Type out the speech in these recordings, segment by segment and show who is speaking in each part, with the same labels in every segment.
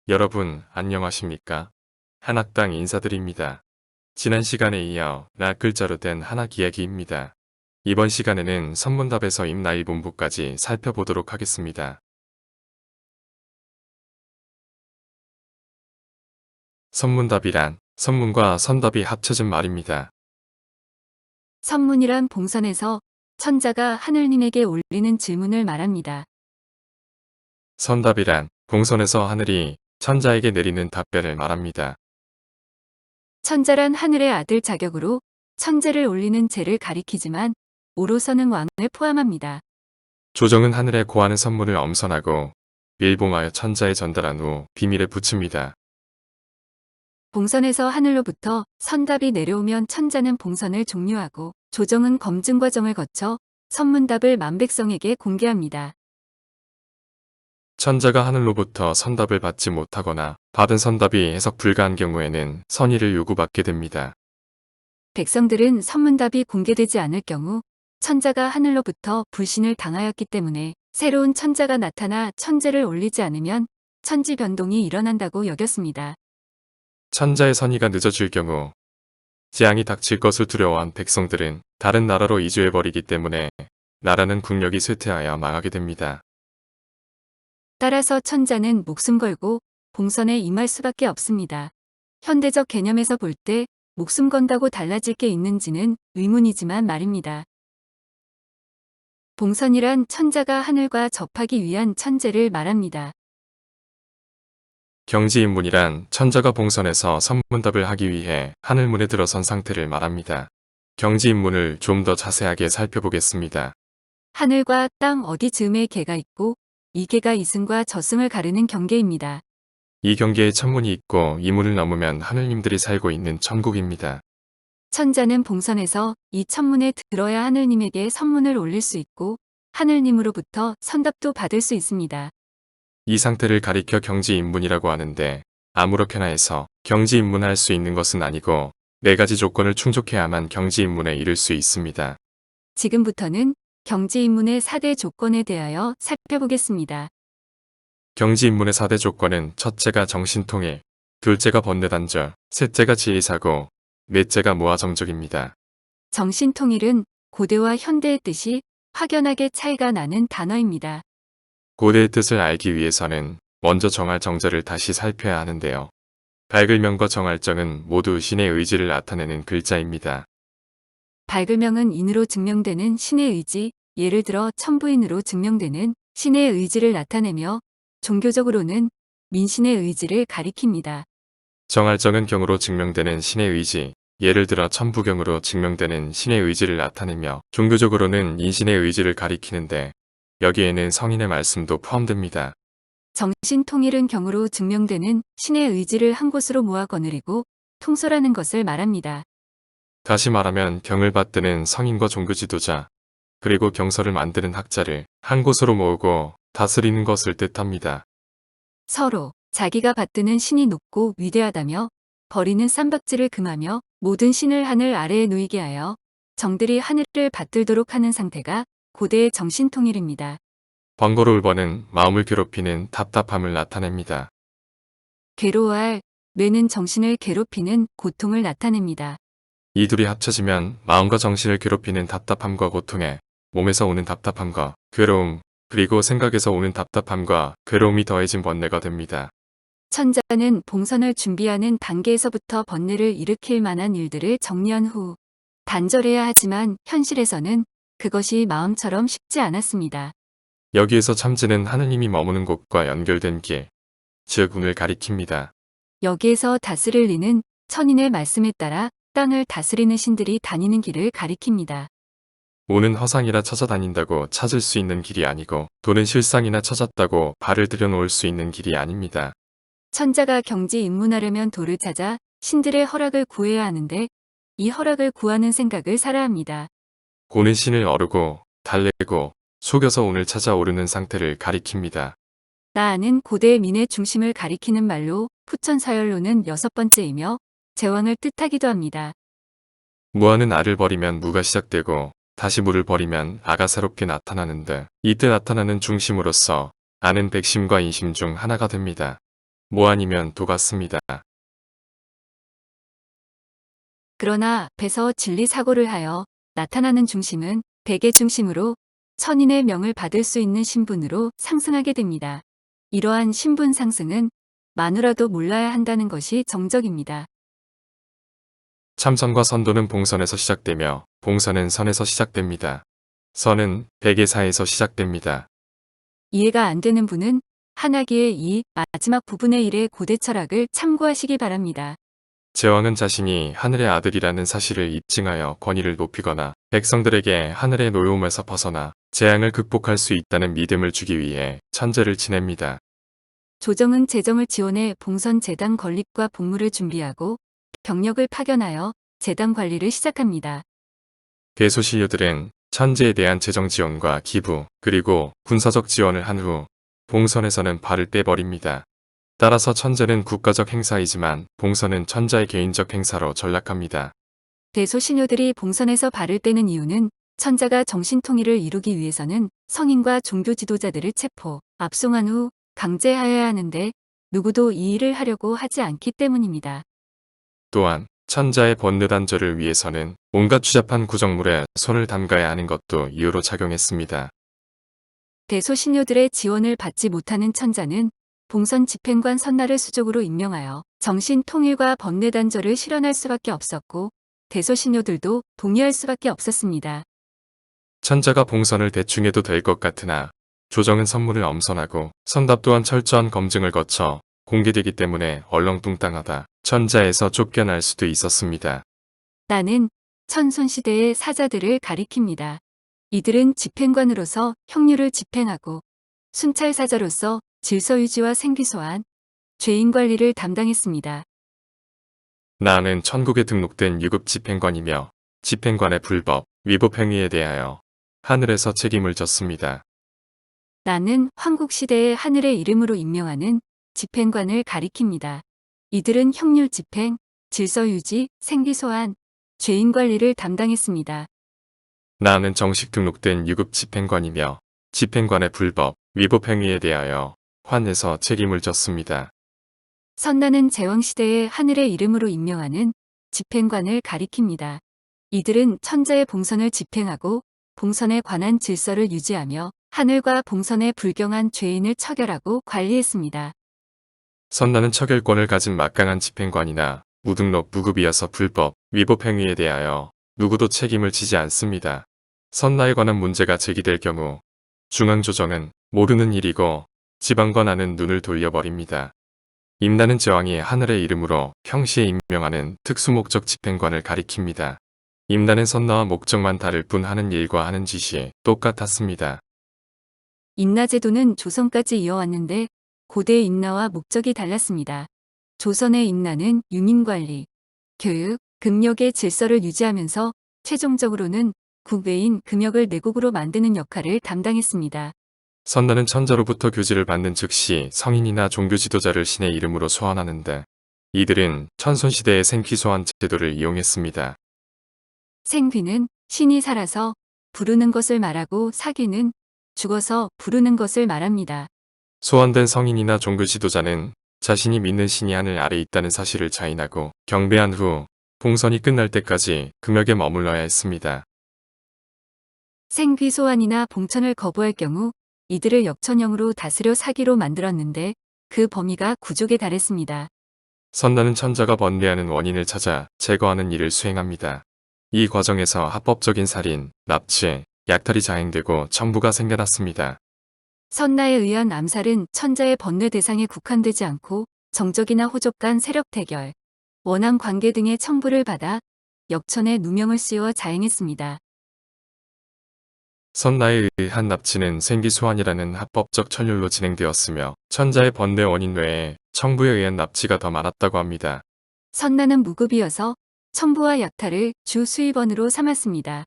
Speaker 1: 여러분, 안녕하십니까? 한학당 인사드립니다. 지난 시간에 이어 라 글자로 된 한학 이야기입니다. 이번 시간에는 선문답에서 임나이 본부까지 살펴보도록 하겠습니다. 선문답이란 선문과 선답이 합쳐진 말입니다.
Speaker 2: 선문이란 봉선에서 천자가 하늘님에게 올리는 질문을 말합니다.
Speaker 1: 선답이란 봉선에서 하늘이 천자에게 내리는 답변을 말합니다.
Speaker 2: 천자란 하늘의 아들 자격으로 천재를 올리는 제를 가리키지만 오로서는 왕을 포함합니다.
Speaker 1: 조정은 하늘에 고하는 선문을 엄선하고 밀봉하여 천자에 전달한 후 비밀에 붙입니다.
Speaker 2: 봉선에서 하늘로부터 선답이 내려오면 천자는 봉선을 종료하고 조정은 검증 과정을 거쳐 선문답을 만백성에게 공개합니다.
Speaker 1: 천자가 하늘로부터 선답을 받지 못하거나 받은 선답이 해석 불가한 경우에는 선의를 요구받게 됩니다.
Speaker 2: 백성들은 선문답이 공개되지 않을 경우 천자가 하늘로부터 불신을 당하였기 때문에 새로운 천자가 나타나 천재를 올리지 않으면 천지 변동이 일어난다고 여겼습니다.
Speaker 1: 천자의 선의가 늦어질 경우 재앙이 닥칠 것을 두려워한 백성들은 다른 나라로 이주해버리기 때문에 나라는 국력이 쇠퇴하여 망하게 됩니다.
Speaker 2: 따라서 천자는 목숨 걸고 봉선에 임할 수밖에 없습니다. 현대적 개념에서 볼 때 목숨 건다고 달라질 게 있는지는 의문이지만 말입니다. 봉선이란 천자가 하늘과 접하기 위한 천재를 말합니다.
Speaker 1: 경지입문이란 천자가 봉선에서 선문답을 하기 위해 하늘문에 들어선 상태를 말합니다. 경지입문을 좀 더 자세하게 살펴보겠습니다.
Speaker 2: 하늘과 땅 어디 즈음에 개가 있고 이 개가 이승과 저승을 가르는 경계입니다.
Speaker 1: 이 경계에 천문이 있고 이 문을 넘으면 하느님들이 살고 있는 천국입니다.
Speaker 2: 천자는 봉선에서 이 천문에 들어야 하늘님에게 선문을 올릴 수 있고 하늘님으로부터 선답도 받을 수 있습니다.
Speaker 1: 이 상태를 가리켜 경지입문이라고 하는데 아무렇게나 해서 경지입문할 수 있는 것은 아니고 4가지 조건을 충족해야만 경지입문에 이를 수 있습니다.
Speaker 2: 지금부터는 경지입문의 4대 조건에 대하여 살펴보겠습니다.
Speaker 1: 경지입문의 4대 조건은 첫째가 정신통일, 둘째가 번뇌단절, 셋째가 지혜사고, 넷째가 무아정적입니다.
Speaker 2: 정신통일은 고대와 현대의 뜻이 확연하게 차이가 나는 단어입니다.
Speaker 1: 고대의 뜻을 알기 위해서는 먼저 정할 정절을 다시 살펴야 하는데요. 밝을명과 정할정은 모두 신의 의지를 나타내는 글자입니다.
Speaker 2: 밝을명은 인으로 증명되는 신의 의지, 예를 들어 천부인으로 증명되는 신의 의지를 나타내며 종교적으로는 민신의 의지를 가리킵니다.
Speaker 1: 정할정은 경으로 증명되는 신의 의지, 예를 들어 천부경으로 증명되는 신의 의지를 나타내며 종교적으로는 인신의 의지를 가리키는데 여기에는 성인의 말씀도 포함됩니다.
Speaker 2: 정신통일은 경으로 증명되는 신의 의지를 한 곳으로 모아 거느리고 통솔하는 것을 말합니다.
Speaker 1: 다시 말하면 경을 받드는 성인과 종교 지도자, 그리고 경서를 만드는 학자를 한 곳으로 모으고 다스리는 것을 뜻합니다.
Speaker 2: 서로 자기가 받드는 신이 높고 위대하다며 버리는 쌈박질을 금하며 모든 신을 하늘 아래에 놓이게 하여 정들이 하늘을 받들도록 하는 상태가 고대의 정신통일입니다.
Speaker 1: 번거로울버는 마음을 괴롭히는 답답함을 나타냅니다.
Speaker 2: 괴로워할 뇌는 정신을 괴롭히는 고통을 나타냅니다.
Speaker 1: 이 둘이 합쳐지면 마음과 정신을 괴롭히는 답답함과 고통에 몸에서 오는 답답함과 괴로움, 그리고 생각에서 오는 답답함과 괴로움이 더해진 번뇌가 됩니다.
Speaker 2: 천자는 봉선을 준비하는 단계에서부터 번뇌를 일으킬 만한 일들을 정리한 후 단절해야 하지만 현실에서는 그것이 마음처럼 쉽지 않았습니다.
Speaker 1: 여기에서 참지는 하느님이 머무는 곳과 연결된 길, 즉 운을 가리킵니다.
Speaker 2: 여기에서 다스릴 이는 천인의 말씀에 따라 땅을 다스리는 신들이 다니는 길을 가리킵니다.
Speaker 1: 운은 허상이라 찾아다닌다고 찾을 수 있는 길이 아니고 돈은 실상이나 찾았다고 발을 들여놓을 수 있는 길이 아닙니다.
Speaker 2: 천자가 경지 입문하려면 도를 찾아 신들의 허락을 구해야 하는데 이 허락을 구하는 생각을 살아야 합니다.
Speaker 1: 고는 신을 어르고 달래고 속여서 운을 찾아 오르는 상태를 가리킵니다.
Speaker 2: 나아는 고대의 민의 중심을 가리키는 말로 푸천서열로는 6번째이며 제왕을 뜻하기도 합니다.
Speaker 1: 무아는 아를 버리면 무가 시작되고 다시 무를 버리면 아가 새롭게 나타나는데 이때 나타나는 중심으로서 아는 백심과 인심 중 하나가 됩니다. 뭐 아니면 도 같습니다.
Speaker 2: 그러나 앞에서 진리사고를 하여 나타나는 중심은 백의 중심으로 천인의 명을 받을 수 있는 신분으로 상승하게 됩니다. 이러한 신분 상승은 마누라도 몰라야 한다는 것이 정적입니다.
Speaker 1: 참선과 선도는 봉선에서 시작되며 봉선은 선에서 시작됩니다. 선은 백의사에서 시작됩니다.
Speaker 2: 이해가 안 되는 분은 한하기의 이 마지막 부분의 일의 고대 철학을 참고하시기 바랍니다.
Speaker 1: 제왕은 자신이 하늘의 아들이라는 사실을 입증하여 권위를 높이거나 백성들에게 하늘의 노여움에서 벗어나 재앙을 극복할 수 있다는 믿음을 주기 위해 천재를 지냅니다.
Speaker 2: 조정은 재정을 지원해 봉선 재단 건립과 복무를 준비하고 병력을 파견하여 재단 관리를 시작합니다.
Speaker 1: 대소신료들은 천재에 대한 재정 지원과 기부 그리고 군사적 지원을 한 후 봉선에서는 발을 떼버립니다. 따라서 천재는 국가적 행사이지만 봉선은 천자의 개인적 행사로 전락합니다.
Speaker 2: 대소신료들이 봉선에서 발을 떼는 이유는 천자가 정신통일을 이루기 위해서는 성인과 종교 지도자들을 체포, 압송한 후 강제하여야 하는데 누구도 이 일을 하려고 하지 않기 때문입니다.
Speaker 1: 또한 천자의 번뇌단절을 위해서는 온갖 추잡한 구정물에 손을 담가야 하는 것도 이유로 작용했습니다.
Speaker 2: 대소신료들의 지원을 받지 못하는 천자는 봉선 집행관 선나를 수족으로 임명하여 정신통일과 번뇌단절을 실현할 수밖에 없었고 대소신료들도 동의할 수밖에 없었습니다.
Speaker 1: 천자가 봉선을 대충 해도 될 것 같으나 조정은 선물을 엄선하고 선답 또한 철저한 검증을 거쳐 공개되기 때문에 얼렁뚱땅하다 천자에서 쫓겨날 수도 있었습니다.
Speaker 2: 나는 천손시대의 사자들을 가리킵니다. 이들은 집행관으로서 형률을 집행하고 순찰사자로서 질서유지와 생기소환, 죄인관리를 담당했습니다.
Speaker 1: 나는 천국에 등록된 유급 집행관이며 집행관의 불법, 위법 행위에 대하여 하늘에서 책임을 졌습니다.
Speaker 2: 나는 황국시대의 하늘의 이름으로 임명하는 집행관을 가리킵니다. 이들은 형률 집행, 질서유지, 생기소환, 죄인관리를 담당했습니다.
Speaker 1: 나는 정식 등록된 유급 집행관이며 집행관의 불법, 위법 행위에 대하여 환에서 책임을 졌습니다.
Speaker 2: 선나는 제왕시대의 하늘의 이름으로 임명하는 집행관을 가리킵니다. 이들은 천자의 봉선을 집행하고 봉선에 관한 질서를 유지하며 하늘과 봉선에 불경한 죄인을 처결하고 관리했습니다.
Speaker 1: 선나는 처결권을 가진 막강한 집행관이나 무등록 무급이어서 불법, 위법 행위에 대하여 누구도 책임을 지지 않습니다. 선나에 관한 문제가 제기될 경우 중앙조정은 모르는 일이고 지방관하는 눈을 돌려버립니다. 임나는 제왕이 하늘의 이름으로 평시에 임명하는 특수목적 집행관을 가리킵니다. 임나는 선나와 목적만 다를 뿐 하는 일과 하는 짓이 똑같았습니다.
Speaker 2: 임나제도는 조선까지 이어왔는데 고대의 임나와 목적이 달랐습니다. 조선의 임나는 유민관리, 교육, 금력의 질서를 유지하면서 최종적으로는 국외인 금역을 내국으로 만드는 역할을 담당했습니다.
Speaker 1: 선나는 천자로부터 교지를 받는 즉시 성인이나 종교 지도자를 신의 이름으로 소환하는데 이들은 천손시대의 생퀴소환 제도를 이용했습니다.
Speaker 2: 생귀는 신이 살아서 부르는 것을 말하고 사귀는 죽어서 부르는 것을 말합니다.
Speaker 1: 소환된 성인이나 종교 지도자는 자신이 믿는 신이 하늘 아래 있다는 사실을 자인하고 경배한 후 봉선이 끝날 때까지 금역에 머물러야 했습니다.
Speaker 2: 생귀 소환이나 봉천을 거부할 경우 이들을 역천형으로 다스려 사기로 만들었는데 그 범위가 구족에 달했습니다.
Speaker 1: 선나는 천자가 번뇌하는 원인을 찾아 제거하는 일을 수행합니다. 이 과정에서 합법적인 살인, 납치, 약탈이 자행되고 청부가 생겨났습니다.
Speaker 2: 선나에 의한 암살은 천자의 번뇌 대상에 국한되지 않고 정적이나 호족 간 세력 대결, 원한 관계 등의 청부를 받아 역천에 누명을 씌워 자행했습니다.
Speaker 1: 선나에 의한 납치는 생기소환이라는 합법적 천율로 진행되었으며 천자의 번뇌 원인 외에 청부에 의한 납치가 더 많았다고 합니다.
Speaker 2: 선나는 무급이어서 청부와 약탈을 주 수입원으로 삼았습니다.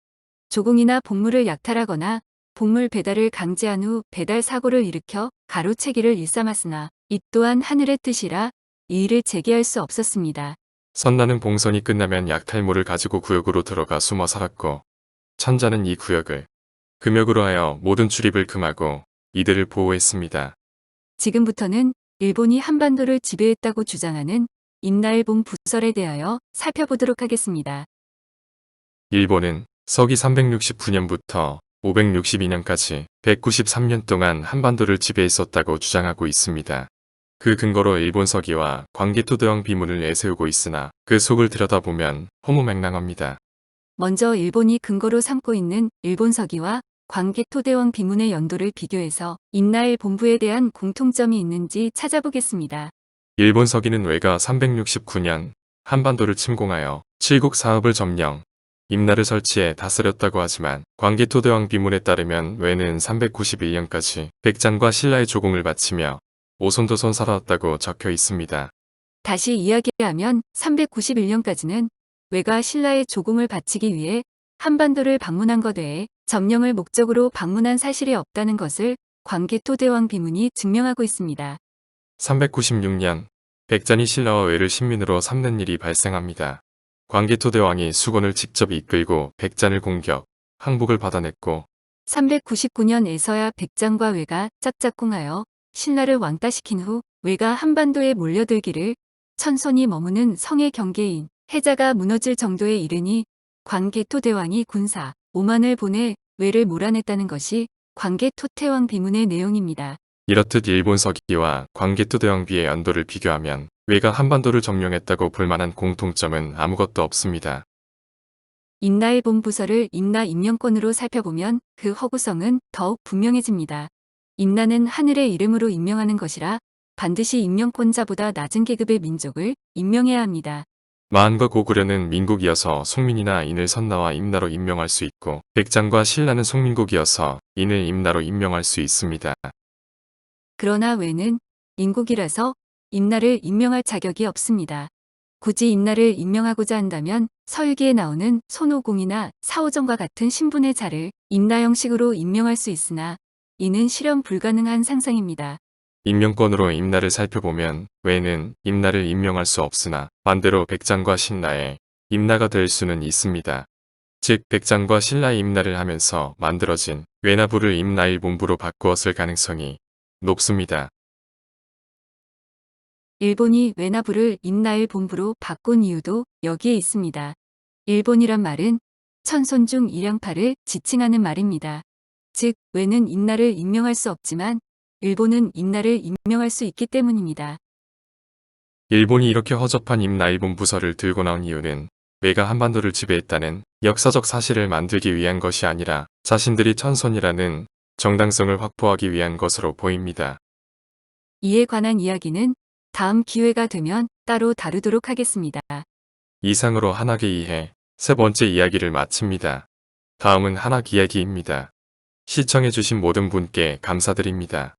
Speaker 2: 조공이나 복물을 약탈하거나 복물 배달을 강제한 후 배달 사고를 일으켜 가로채기를 일삼았으나 이 또한 하늘의 뜻이라 이 일을 재개할 수 없었습니다.
Speaker 1: 선나는 봉선이 끝나면 약탈물을 가지고 구역으로 들어가 숨어 살았고 천자는 이 구역을 금역으로 하여 모든 출입을 금하고 이들을 보호했습니다.
Speaker 2: 지금부터는 일본이 한반도를 지배했다고 주장하는 임나일본 부설에 대하여 살펴보도록 하겠습니다.
Speaker 1: 일본은 서기 369년부터 562년까지 193년 동안 한반도를 지배했었다고 주장하고 있습니다. 그 근거로 일본 서기와 광개토대왕 비문을 내세우고 있으나 그 속을 들여다보면 허무맹랑합니다.
Speaker 2: 먼저 일본이 근거로 삼고 있는 일본 서기와 광개토대왕 비문의 연도를 비교해서 임나일 본부에 대한 공통점이 있는지 찾아보겠습니다.
Speaker 1: 일본 서기는 외가 369년 한반도를 침공하여 칠국 사업을 점령, 임나를 설치해 다스렸다고 하지만 광개토대왕 비문에 따르면 외는 391년까지 백장과 신라의 조공을 바치며 오손도손 살아왔다고 적혀 있습니다.
Speaker 2: 다시 이야기하면 391년까지는 외가 신라의 조공을 바치기 위해 한반도를 방문한 것 외에 점령을 목적으로 방문한 사실이 없다는 것을 광개토대왕 비문이 증명하고 있습니다.
Speaker 1: 396년 백잔이 신라와 외를 신민으로 삼는 일이 발생합니다. 광개토대왕이 수건을 직접 이끌고 백잔을 공격, 항복을 받아냈고
Speaker 2: 399년에서야 백장과 외가 짝짝꿍하여 신라를 왕따시킨 후 외가 한반도에 몰려들기를 천손이 머무는 성의 경계인 해자가 무너질 정도에 이르니 광개토대왕이 군사 5만을 보내 외를 몰아냈다는 것이 광개토대왕 비문의 내용입니다.
Speaker 1: 이렇듯 일본 서기와 광개토대왕비의 연도를 비교하면 외가 한반도를 점령했다고 볼 만한 공통점은 아무것도 없습니다.
Speaker 2: 임나일 본부설을 임나 임명권으로 살펴보면 그 허구성은 더욱 분명해집니다. 임나는 하늘의 이름으로 임명하는 것이라 반드시 임명권자보다 낮은 계급의 민족을 임명해야 합니다.
Speaker 1: 마한과 고구려는 민국이어서 송민이나 인을 선나와 임나로 임명할 수 있고 백장과 신라는 송민국이어서 인을 임나로 임명할 수 있습니다.
Speaker 2: 그러나 외는 인국이라서 임나를 임명할 자격이 없습니다. 굳이 임나를 임명하고자 한다면 서유기에 나오는 손오공이나 사오정과 같은 신분의 자를 임나 형식으로 임명할 수 있으나 이는 실현 불가능한 상상입니다.
Speaker 1: 임명권으로 임나를 살펴보면 외는 임나를 임명할 수 없으나 반대로 백장과 신라의 임나가 될 수는 있습니다. 즉 백장과 신라의 임나를 하면서 만들어진 외나부를 임나일 본부로 바꾸었을 가능성이 높습니다.
Speaker 2: 일본이 외나부를 임나일 본부로 바꾼 이유도 여기에 있습니다. 일본이란 말은 천손 중 일양파를 지칭하는 말입니다. 즉 외는 임나를 임명할 수 없지만 일본은 임나를 임명할 수 있기 때문입니다.
Speaker 1: 일본이 이렇게 허접한 임나일 본부설을 들고 나온 이유는 외가 한반도를 지배했다는 역사적 사실을 만들기 위한 것이 아니라 자신들이 천손이라는 정당성을 확보하기 위한 것으로 보입니다.
Speaker 2: 이에 관한 이야기는 다음 기회가 되면 따로 다루도록 하겠습니다.
Speaker 1: 이상으로 한학의 이해 세 번째 이야기를 마칩니다. 다음은 한학 이야기입니다. 시청해주신 모든 분께 감사드립니다.